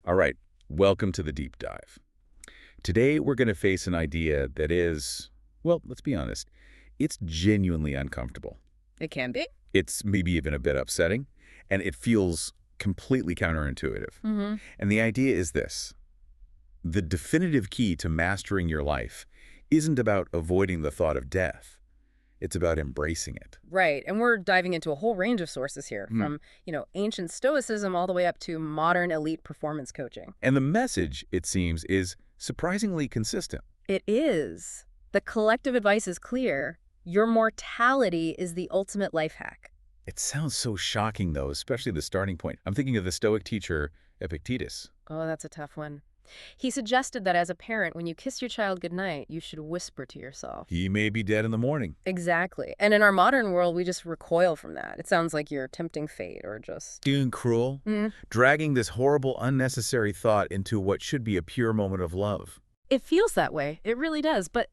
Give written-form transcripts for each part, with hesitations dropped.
All right, welcome to the deep dive. Today, we're going to face an idea that is, well, let's be honest, it's genuinely uncomfortable. It can be. It's maybe even a bit upsetting, and it feels completely counterintuitive. Mm-hmm. And the idea is this. The definitive key to mastering your life isn't about avoiding the thought of death. It's about embracing it. Right. And we're diving into a whole range of sources here, from, ancient Stoicism all the way up to modern elite performance coaching. And the message, it seems, is surprisingly consistent. It is. The collective advice is clear. Your mortality is the ultimate life hack. It sounds so shocking, though, especially the starting point. I'm thinking of the Stoic teacher, Epictetus. Oh, that's a tough one. He suggested that as a parent, when you kiss your child goodnight, you should whisper to yourself. He may be dead in the morning. Exactly. And in our modern world, we just recoil from that. It sounds like you're tempting fate or just... Being cruel, dragging this horrible, unnecessary thought into what should be a pure moment of love. It feels that way. It really does. But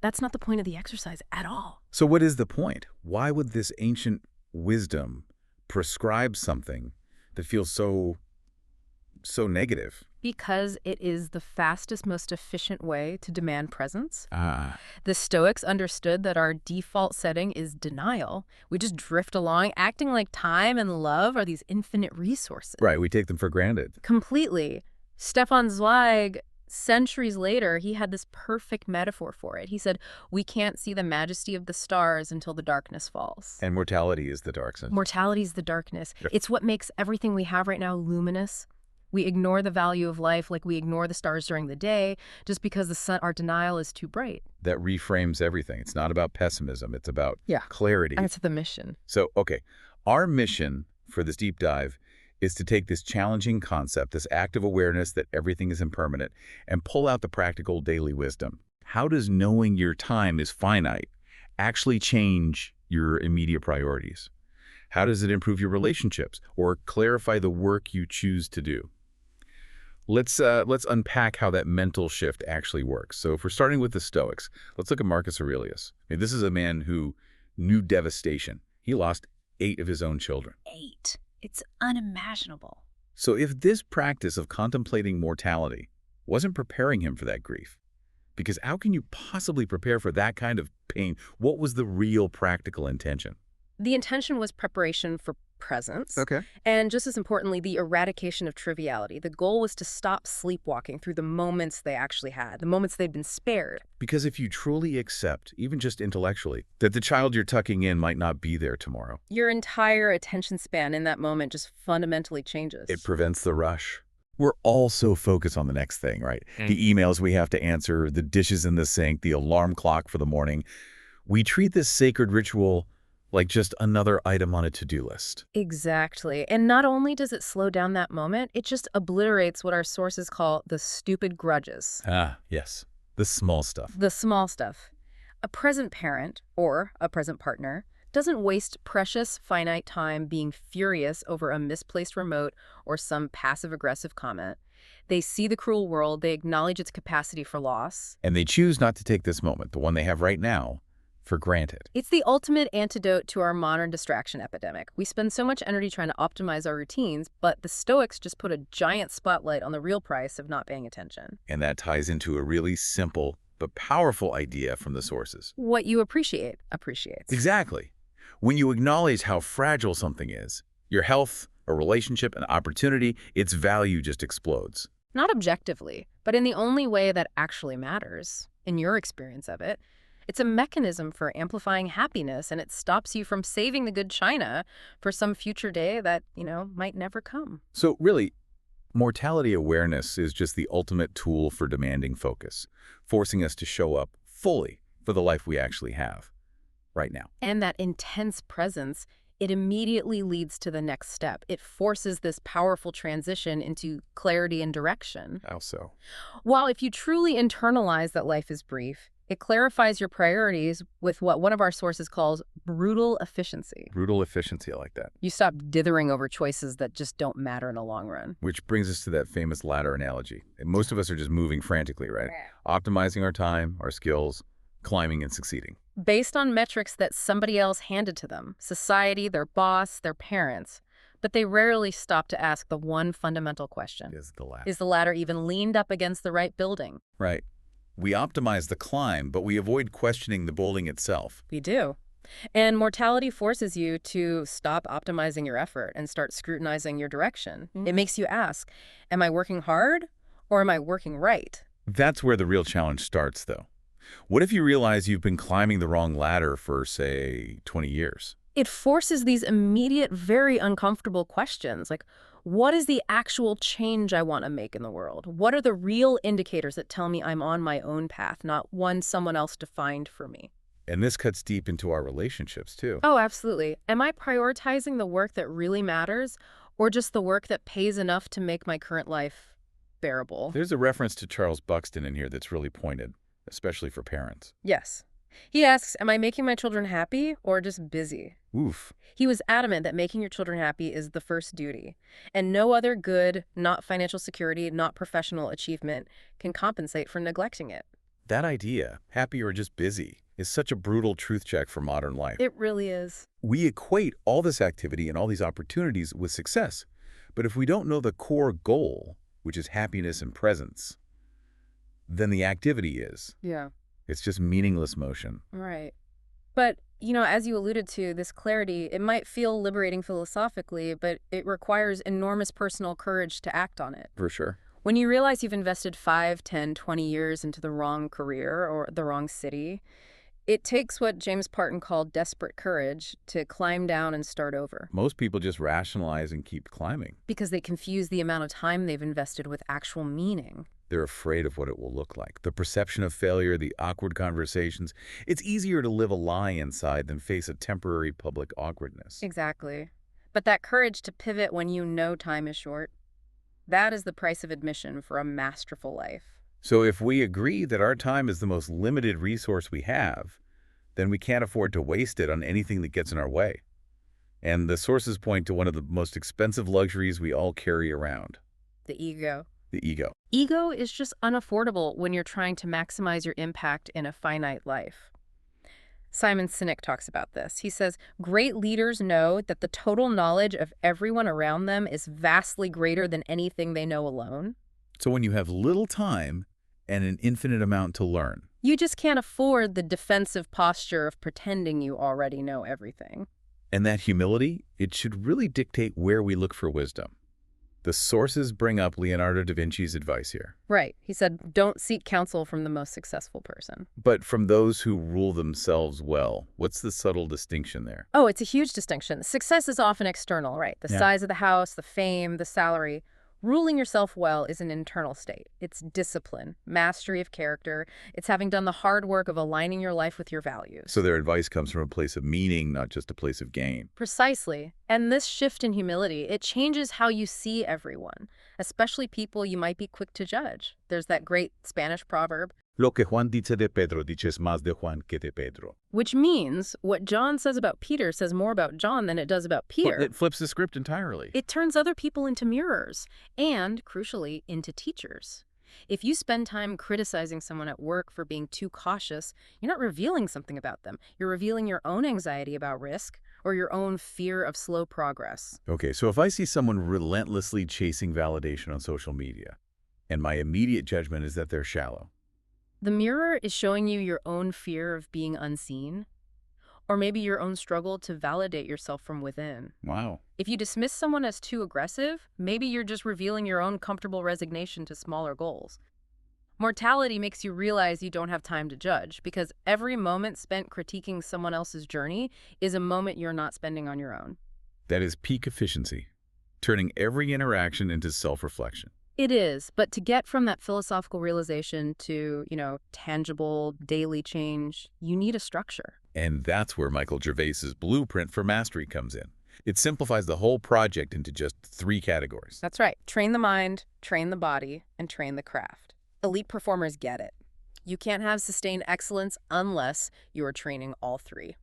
that's not the point of the exercise at all. So what is the point? Why would this ancient wisdom prescribe something that feels so negative? Because it is the fastest, most efficient way to demand presence. Ah. The Stoics understood that our default setting is denial. We just drift along, acting like time and love are these infinite resources. Right, we take them for granted. Completely. Stefan Zweig, centuries later, he had this perfect metaphor for it. He said, we can't see the majesty of the stars until the darkness falls. And mortality is the dark side. Mortality is the darkness. Yep. It's what makes everything we have right now luminous. We ignore the value of life like we ignore the stars during the day just because the sun, our denial is too bright. That reframes everything. It's not about pessimism. It's about clarity. That's the mission. So, okay, our mission for this deep dive is to take this challenging concept, this active awareness that everything is impermanent, and pull out the practical daily wisdom. How does knowing your time is finite actually change your immediate priorities? How does it improve your relationships or clarify the work you choose to do? Let's unpack how that mental shift actually works. So if we're starting with the Stoics, let's look at Marcus Aurelius. This is a man who knew devastation. He lost 8 of his own children. 8. It's unimaginable. So if this practice of contemplating mortality wasn't preparing him for that grief, because how can you possibly prepare for that kind of pain? What was the real practical intention? The intention was preparation for presence. Okay. And just as importantly, the eradication of triviality. The goal was to stop sleepwalking through the moments they actually had, the moments they'd been spared. Because if you truly accept, even just intellectually, that the child you're tucking in might not be there tomorrow, your entire attention span in that moment just fundamentally changes. it prevents the rush. We're all so focused on the next thing, right? The emails we have to answer, the dishes in the sink, the alarm clock for the morning. We treat this sacred ritual like just another item on a to-do list. Exactly. And not only does it slow down that moment, it just obliterates what our sources call the stupid grudges. Ah, yes. The small stuff. The small stuff. A present parent, or a present partner, doesn't waste precious, finite time being furious over a misplaced remote or some passive-aggressive comment. They see the cruel world, they acknowledge its capacity for loss. And they choose not to take this moment, the one they have right now, for granted. It's the ultimate antidote to our modern distraction epidemic. We spend so much energy trying to optimize our routines, but the Stoics just put a giant spotlight on the real price of not paying attention. And that ties into a really simple but powerful idea from the sources. What you appreciate, appreciates. Exactly. When you acknowledge how fragile something is, your health, a relationship, an opportunity, its value just explodes. Not objectively, but in the only way that actually matters, in your experience of it. It's a mechanism for amplifying happiness, and it stops you from saving the good china for some future day that, might never come. So really, mortality awareness is just the ultimate tool for demanding focus, forcing us to show up fully for the life we actually have right now. And that intense presence, it immediately leads to the next step. It forces this powerful transition into clarity and direction. How so? While if you truly internalize that life is brief, it clarifies your priorities with what one of our sources calls brutal efficiency. Brutal efficiency, I like that. You stop dithering over choices that just don't matter in the long run. Which brings us to that famous ladder analogy. And most of us are just moving frantically, right? Optimizing our time, our skills, climbing and succeeding. Based on metrics that somebody else handed to them, society, their boss, their parents. but they rarely stop to ask the one fundamental question. Is the ladder. Is the ladder even leaned up against the right building? Right. We optimize the climb, but we avoid questioning the building itself. We do. And mortality forces you to stop optimizing your effort and start scrutinizing your direction. It makes you ask, am I working hard or am I working right? That's where the real challenge starts, though. What if you realize you've been climbing the wrong ladder for, say, 20 years? It forces these immediate, very uncomfortable questions like, what is the actual change I want to make in the world? What are the real indicators that tell me I'm on my own path, not one someone else defined for me? And this cuts deep into our relationships, too. Oh, absolutely. Am I prioritizing the work that really matters or just the work that pays enough to make my current life bearable? There's a reference to Charles Buxton in here that's really pointed, especially for parents. Yes. He asks, am I making my children happy or just busy? Oof. He was adamant that making your children happy is the first duty, and no other good, not financial security, not professional achievement, can compensate for neglecting it. That idea, happy or just busy, is such a brutal truth check for modern life. It really is. We equate all this activity and all these opportunities with success. But if we don't know the core goal, which is happiness and presence, then the activity is. Yeah. It's just meaningless motion. Right. But, as you alluded to, this clarity, it might feel liberating philosophically, but it requires enormous personal courage to act on it. For sure. When you realize you've invested 5, 10, 20 years into the wrong career or the wrong city, it takes what James Parton called desperate courage to climb down and start over. Most people just rationalize and keep climbing. Because they confuse the amount of time they've invested with actual meaning. They're afraid of what it will look like. The perception of failure, the awkward conversations. It's easier to live a lie inside than face a temporary public awkwardness. Exactly. But that courage to pivot when you know time is short, that is the price of admission for a masterful life. So if we agree that our time is the most limited resource we have, then we can't afford to waste it on anything that gets in our way. And the sources point to one of the most expensive luxuries we all carry around. The ego. The ego. Ego is just unaffordable when you're trying to maximize your impact in a finite life. Simon Sinek talks about this. He says, great leaders know that the total knowledge of everyone around them is vastly greater than anything they know alone. So when you have little time and an infinite amount to learn, you just can't afford the defensive posture of pretending you already know everything. And that humility, it should really dictate where we look for wisdom. The sources bring up Leonardo da Vinci's advice here. Right. He said, don't seek counsel from the most successful person. But from those who rule themselves well. What's the subtle distinction there? Oh, it's a huge distinction. Success is often external, right? The size of the house, the fame, the salary. Ruling yourself well is an internal state. It's discipline, mastery of character. It's having done the hard work of aligning your life with your values. So their advice comes from a place of meaning, not just a place of gain. Precisely. And this shift in humility, it changes how you see everyone, especially people you might be quick to judge. There's that great Spanish proverb, Lo que Juan dice de Pedro, dices más de Juan que de Pedro. Which means what John says about Peter says more about John than it does about Peter. Well, it flips the script entirely. It turns other people into mirrors and, crucially, into teachers. If you spend time criticizing someone at work for being too cautious, you're not revealing something about them. You're revealing your own anxiety about risk or your own fear of slow progress. Okay, so if I see someone relentlessly chasing validation on social media, and my immediate judgment is that they're shallow, the mirror is showing you your own fear of being unseen, or maybe your own struggle to validate yourself from within. Wow. If you dismiss someone as too aggressive, maybe you're just revealing your own comfortable resignation to smaller goals. Mortality makes you realize you don't have time to judge, because every moment spent critiquing someone else's journey is a moment you're not spending on your own. That is peak efficiency, turning every interaction into self-reflection. It is, but to get from that philosophical realization to, tangible, daily change, you need a structure. And that's where Michael Gervais's blueprint for mastery comes in. It simplifies the whole project into just 3 categories. That's right. Train the mind, train the body, and train the craft. Elite performers get it. You can't have sustained excellence unless you are training all 3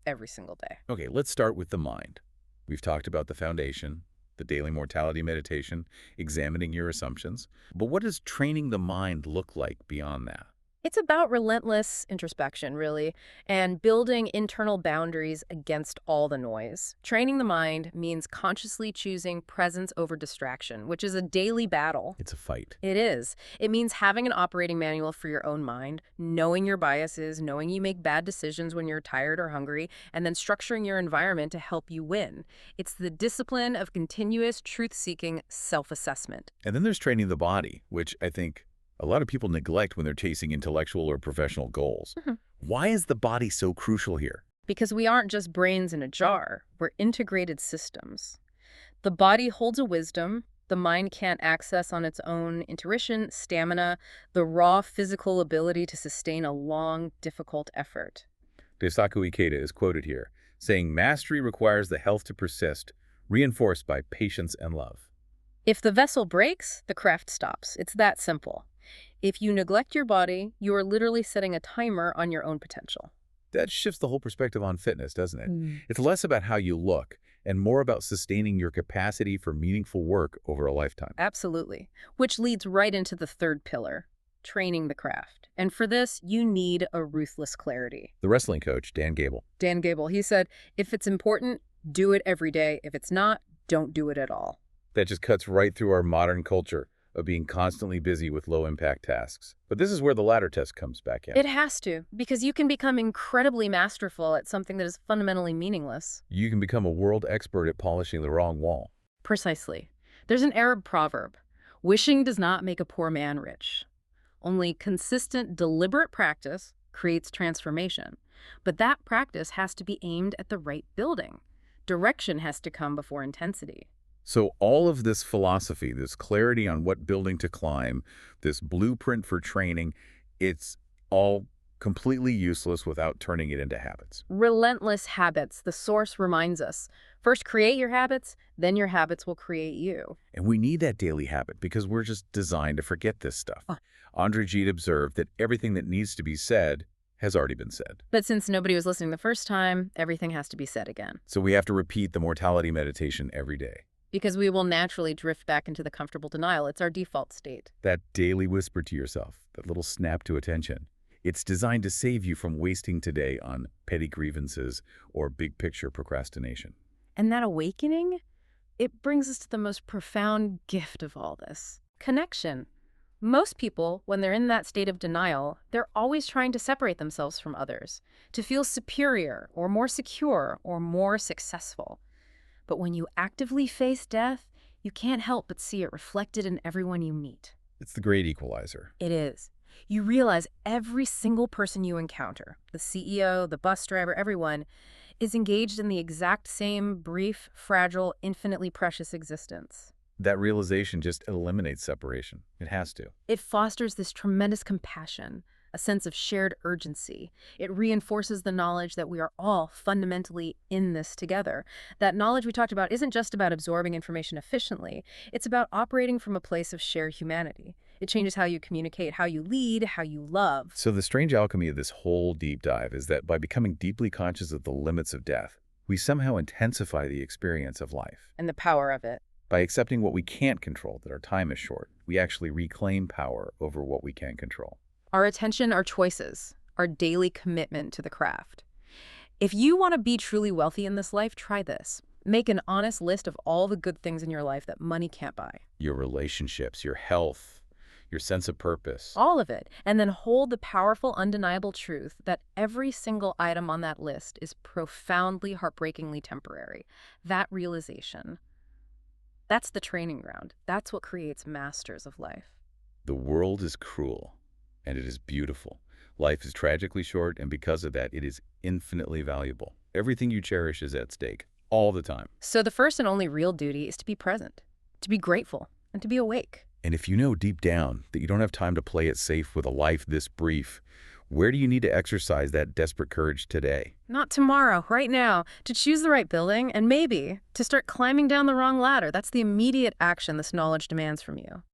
every single day. Okay, let's start with the mind. We've talked about the foundation, the daily mortality meditation, examining your assumptions. But what does training the mind look like beyond that? It's about relentless introspection, really, and building internal boundaries against all the noise. Training the mind means consciously choosing presence over distraction, which is a daily battle. It's a fight. It is. It means having an operating manual for your own mind, knowing your biases, knowing you make bad decisions when you're tired or hungry, and then structuring your environment to help you win. It's the discipline of continuous truth-seeking self-assessment. And then there's training the body, which I think a lot of people neglect when they're chasing intellectual or professional goals. Mhm. Why is the body so crucial here? Because we aren't just brains in a jar, we're integrated systems. The body holds a wisdom the mind can't access on its own: intuition, stamina, the raw physical ability to sustain a long, difficult effort. Daisaku Ikeda is quoted here, saying mastery requires the health to persist, reinforced by patience and love. If the vessel breaks, the craft stops. It's that simple. If you neglect your body, you are literally setting a timer on your own potential. That shifts the whole perspective on fitness, doesn't it? Mm. It's less about how you look and more about sustaining your capacity for meaningful work over a lifetime. Absolutely. Which leads right into the third pillar, training the craft. And for this, you need a ruthless clarity. The wrestling coach, Dan Gable, Dan Gable, he said, if it's important, do it every day. If it's not, don't do it at all. that just cuts right through our modern culture of being constantly busy with low-impact tasks. But this is where the ladder test comes back in. It has to, because you can become incredibly masterful at something that is fundamentally meaningless. You can become a world expert at polishing the wrong wall. Precisely. There's an Arab proverb, wishing does not make a poor man rich. Only consistent, deliberate practice creates transformation. But that practice has to be aimed at the right building. Direction has to come before intensity. So all of this philosophy, this clarity on what building to climb, this blueprint for training, it's all completely useless without turning it into habits. Relentless habits, the source reminds us. First create your habits, then your habits will create you. And we need that daily habit because we're just designed to forget this stuff. Oh. Andre Gide observed that everything that needs to be said has already been said. But since nobody was listening the first time, everything has to be said again. So we have to repeat the mortality meditation every day. Because we will naturally drift back into the comfortable denial. It's our default state. That daily whisper to yourself, that little snap to attention, it's designed to save you from wasting today on petty grievances or big picture procrastination. And that awakening, it brings us to the most profound gift of all this: connection. Most people, when they're in that state of denial, they're always trying to separate themselves from others, to feel superior or more secure or more successful. But when you actively face death, you can't help but see it reflected in everyone you meet. It's the great equalizer. It is. You realize every single person you encounter, the CEO, the bus driver, everyone, is engaged in the exact same brief, fragile, infinitely precious existence. That realization just eliminates separation. It has to. It fosters this tremendous compassion, a sense of shared urgency. It reinforces the knowledge that we are all fundamentally in this together. That knowledge we talked about isn't just about absorbing information efficiently. It's about operating from a place of shared humanity. It changes how you communicate, how you lead, how you love. So the strange alchemy of this whole deep dive is that by becoming deeply conscious of the limits of death, we somehow intensify the experience of life. And the power of it. By accepting what we can't control, that our time is short, we actually reclaim power over what we can control. Our attention, our choices, our daily commitment to the craft. If you want to be truly wealthy in this life, try this. Make an honest list of all the good things in your life that money can't buy. Your relationships, your health, your sense of purpose. All of it. And then hold the powerful, undeniable truth that every single item on that list is profoundly, heartbreakingly temporary. That realization, that's the training ground. That's what creates masters of life. The world is cruel, and it is beautiful. Life is tragically short, and because of that, it is infinitely valuable. Everything you cherish is at stake, all the time. So the first and only real duty is to be present, to be grateful, and to be awake. And if you know deep down that you don't have time to play it safe with a life this brief, where do you need to exercise that desperate courage today? Not tomorrow, right now, to choose the right building, and maybe to start climbing down the wrong ladder. That's the immediate action this knowledge demands from you.